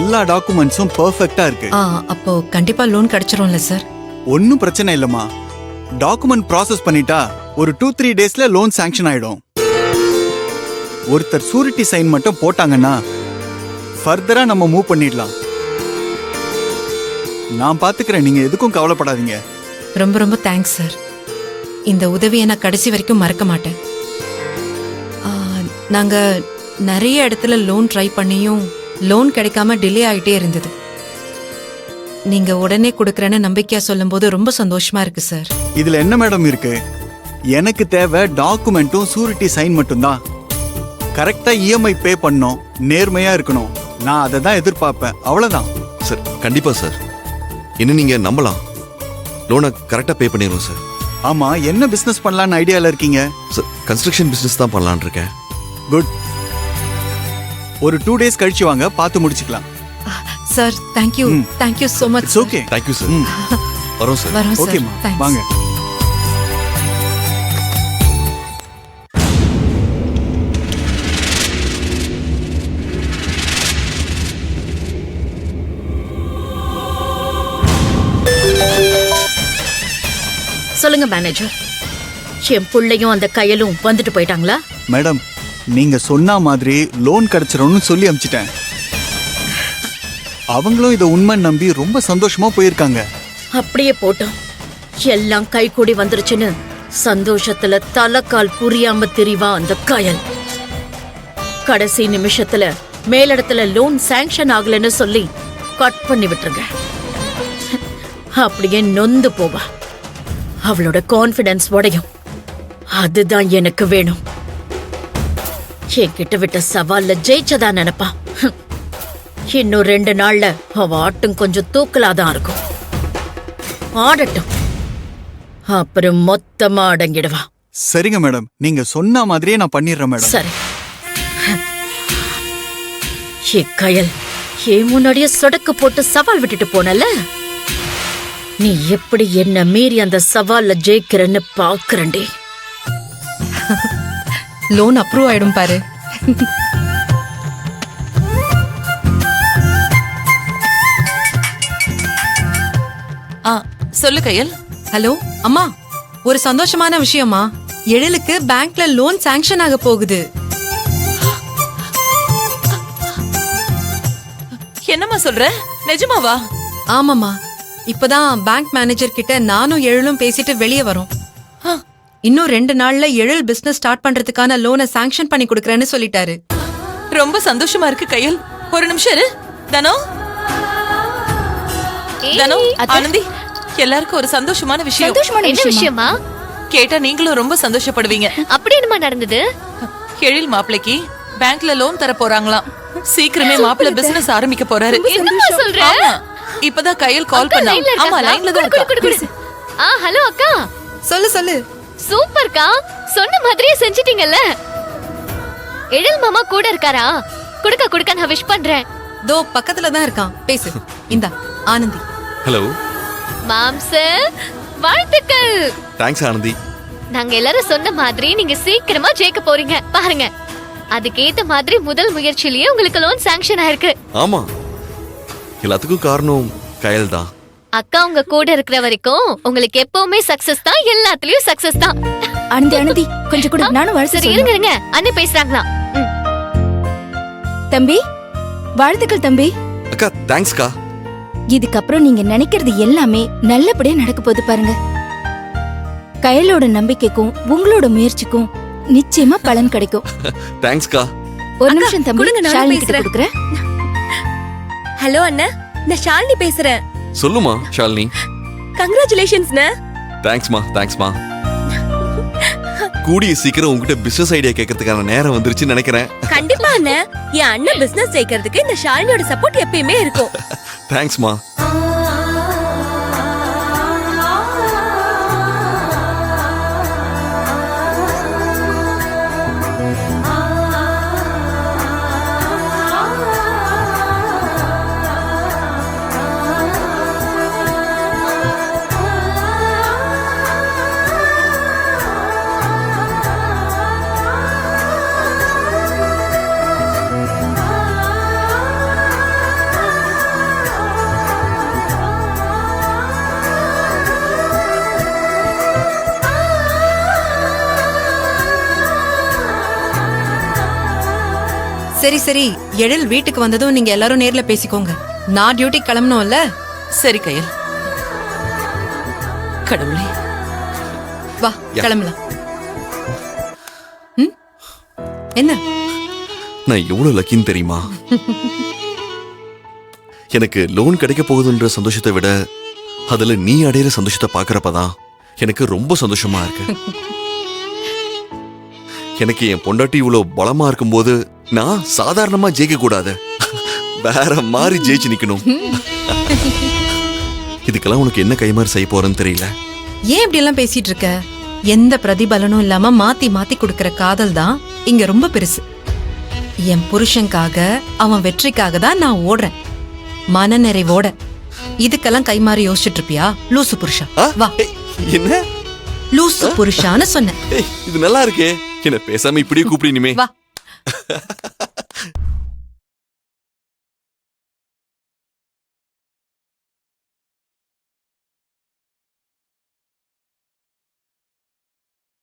எல்லா டாக்குமெண்ட்ஸும் பெர்ஃபெக்ட்டா இருக்கு. அப்போ கண்டிப்பா லோன் கிடைச்சிரும்ல சார்? ஒன்னும் பிரச்சனை இல்லம்மா. டாக்குமெண்ட் ப்ராசஸ் பண்ணிட்டா ஒரு 2-3 டேஸ்ல லோன் சாங்ஷன் ஆயிடும். ஒருத்தர் சூரிட்டி சைன் மட்டும் போட்டாங்கன்னா ஃபர்தரா நம்ம மூவ் பண்ணிடலாம். நான் பாத்துக்கிறேன், நீங்க எதுக்கும் கவலைப்படாதீங்க. ரொம்ப ரொம்ப தேங்க்ஸ் சார். இந்த உதவியை நான் கடைசி வரைக்கும் மறக்க மாட்டேன். நாங்க நிறைய இடத்துல லோன் ட்ரை பண்ணியும் லோன் கிடைக்காம டிலே ஆகிட்டே இருந்தது. நீங்க உடனே கொடுக்கறேன்னு நம்பிக்கையா சொல்லும் போது ரொம்ப சந்தோஷமா இருக்கு சார். இதுல என்ன மேடம் இருக்கு? எனக்கு தேவை டாக்குமெண்ட்டும் சூரிட்டி சைன் மட்டும்தான். கரெக்டா இஎம்ஐ பே பண்ணணும், நேர்மையா இருக்கணும். நான் அதை தான் எதிர்பார்ப்பேன், அவ்வளவுதான். சார் கண்டிப்பா சார், என்ன நீங்க நம்பலாம். லோனை கரெக்டா பே பண்ணிடுவோம் சார். ஆமா, என்ன பிசினஸ் பண்ணலாம்னு ஐடியால இருக்கீங்க? சார் கன்ஸ்ட்ரக்ஷன் பிசினஸ் தான் பண்ணலாம்னு இருக்கேன். குட். ஒரு 2 டேஸ் கழிச்சு வாங்க, பார்த்து முடிச்சுக்கலாம். Sir thank you, thank you so much. It's okay. Thank you sir. வரோம் சார். வரோம் சார். ஓகேம்மா, Thanks. வாங்க. சொல்லுங்க மேனேஜர், என் பிள்ளையும் அந்த கையலும் வந்துட்டு போயிட்டாங்களா? மேடம், நீங்க சொன்ன மாதிரி லோன் கிடைச்சிரும்னு சொல்லி அனுப்பிச்சிட்டேன். அவங்களும் இதை உண்மை நம்பி ரொம்ப சந்தோஷமா போயிருக்காங்க. அப்படியே போட்டோம், எல்லாம் கை கூடி வந்துருச்சுன்னு சந்தோஷத்துல தலைக்கால் புரியாம திரிவா அந்த கயல். கடைசி நிமிஷத்துல மேலிடத்துல லோன் சாங்ஷன் ஆகலன்னு சொல்லி கட் பண்ணி விட்டுருங்க. அப்படியே நொந்து போவா, அவளோட கான்ஃபிடன்ஸ் உடையும். அதுதான் எனக்கு வேணும். என்கிட்ட விட்ட சவால்ல ஜெயிச்சதா நினைப்பா. இன்னும் 2 நாள்ல அவ ஆட்டும் கொஞ்சம் தூக்கலாதான் இருக்கும். ஆடட்டும், அப்புறம் மொத்தமா அடங்கிடுவா. சரிங்க மேடம், நீங்க சொன்ன மாதிரியே நான் பண்ணிடுறேன் மேடம். சரி. கயல், ஏன் முன்னாடியே சொடக்கு போட்டு சவால் விட்டுட்டு போனல, நீ எப்படி என்ன மீறி அந்த சவால்ல ஜெயிக்கிறன்னு பாக்குறேன்டி. லோன் அப்ரூவ் ஆயிடும் பாரு. சொல்லு கையல். ஹலோ அம்மா, ஒரு சந்தோஷமான விஷயமா, எழிலுக்கு பேங்க்ல லோன் சாங்ஷன் ஆக போகுது. என்னம்மா சொல்ற? நிஜமாவா? ஆமாமா, இப்பதான் பேங்க் மேனேஜர் கிட்ட நானும் எழிலும் பேசிட்டு வெளியே வரோம். இன்னும் 2 நாள்ல எழில் பிசினஸ் ஸ்டார்ட் பண்றதுக்கான லோனை சாங்ஷன் பண்ணி கொடுக்கறேன்னு சொல்லிட்டாரு. ரொம்ப சந்தோஷமா இருக்கு கையல். ஒரு நிமிஷம் இரு. தனோ, தனோ, ஆனந்தி, எல்லாருக்கும் ஒரு சந்தோஷமான விஷயம். என்ன விஷயமா? கேட்டா நீங்களும் ரொம்ப சந்தோஷப்படுவீங்க. அப்படி என்னமா நடந்தது? எழில் மாப்பிளைக்கு பேங்க்ல லோன் தர போறாங்களாம். சீக்கிரமே மாப்பிள்ளை பிசினஸ் ஆரம்பிக்க போறாரு. என்னமா சொல்ற? இப்பதான் கையல் கால் பண்ணா. ஆமா, லைன்ல தான் இருக்கா. ஹலோ அக்கா. சொல்லு சொல்லு. சூப்பர்க்கா, சொன்ன மாதிரியே செஞ்சிட்டீங்கல்ல. எழில் மாமா கூட இருக்காரா? குடுக்க நான் விஷ் பண்றேன். தோ பக்கத்துல தான் இருக்கான், பேசு. இந்தா ஆனந்தி. ஹலோ மாம்ஸ், வாழ்த்துக்கள். தேங்க்ஸ் ஆனந்தி. நாங்க எல்லாரும் சொன்ன மாதிரி நீங்க சீக்கிரமா ஜெயிக்க போறீங்க பாருங்க. அதுக்கேத்த மாதிரி முதல் முயற்சியிலேயே உங்களுக்கு லோன் சாங்ஷன் ஆயிருக்கு. ஆமா, எல்லாத்துக்கும் காரணம் கயல் தான். அக்கா உங்க கூட இருக்கிற வரைக்கும் உங்களுக்கு எப்பவுமே சக்சஸ் தான், எல்லாத்துலயும் சக்சஸ் தான். ஆனந்தி கொஞ்சம் கூட நானும் வாழ்த்து சரி இருங்க, அண்ணே பேசுறாங்களா? தம்பி, வாழ்த்துக்கள் தம்பி. அக்கா தேங்க்ஸ்க்கா. இதுக்கப்புறம் நீங்க நினைக்கிறது எல்லாமே நல்லபடியா நடக்க போகுது பாருங்க. கயலோட நம்பிக்கைக்கும் உங்களோட முயற்சிக்கும் நிச்சயமா பலன் கிடைக்கும். தேங்க்ஸ்க்கா. ஒரு நிமிஷம் தம்பி, ஷாலினி கிட்ட கொடுக்குறேன். ஹலோ அண்ணா, நான் ஷாலினி பேசுறேன். சொல்லுமா ஷாலினி. கங்க்ராச்சுலேஷன்ஸ்ண்ணா. தேங்க்ஸ்மா. கூடிய சீக்கிரம் உங்ககிட்ட பிசினஸ் ஐடியா கேட்கறதுக்கான நேரம் வந்துருச்சுன்னு நினைக்கிறேன். கண்டிப்பா அண்ணா, என் அண்ணன் பிசினஸ் ஜெயிக்கிறதுக்கு இந்த ஷாலினியோட சப்போர்ட் எப்பயுமே இருக்கும். தேங்க்ஸ்மா. சரி சரி, எழில் வீட்டுக்கு வந்ததும் நீங்க எல்லாரும் நேர்ல பேசிக்கோங்க. நான் டியூட்டி கிளம்பணும்ல. சரி கயல். கடவுளே, வா கிளம்பலாம். ம்? என்ன? நான் எவ்வளவு லக்கின்னு தெரியுமா? எனக்கு லோன் கிடைக்க போகுதுன்ற சந்தோஷத்தை விட அதுல நீ அடையிற சந்தோஷத்தை பாக்குறப்பதான் எனக்கு ரொம்ப சந்தோஷமா இருக்கு. எனக்கு என் பொண்டாட்டி இவ்வளவு பலமா இருக்கும்போது நான் சாதாரணமா ஜெயிக்க கூடாது, வேற மாதிரி ஜெயிச்சு நிக்கணும். இதுக்கெல்லாம் உனக்கு என்ன கைமாறு செய்ய போறேன்னு தெரியல. ஏன் இப்படி எல்லாம் பேசிட்டு இருக்க? எந்த பிரதிபலனும் இல்லாம மாத்தி மாத்தி கொடுக்கற காதல் தான் இங்க ரொம்ப பெருசு. என் புருஷனுக்காக, அவன் வெற்றிக்காக தான் நான் ஓடுறேன், மன நிறைவோட. இதுக்கெல்லாம் கைமாறி யோசிச்சுட்டு இருப்பியா? லூசு புருஷா, வா. என்ன லூசு புருஷான்னு சொன்னேன். இது நல்லா இருக்கே, என்ன பேசாம இப்படியே கூப்பிடு இனிமே. வா.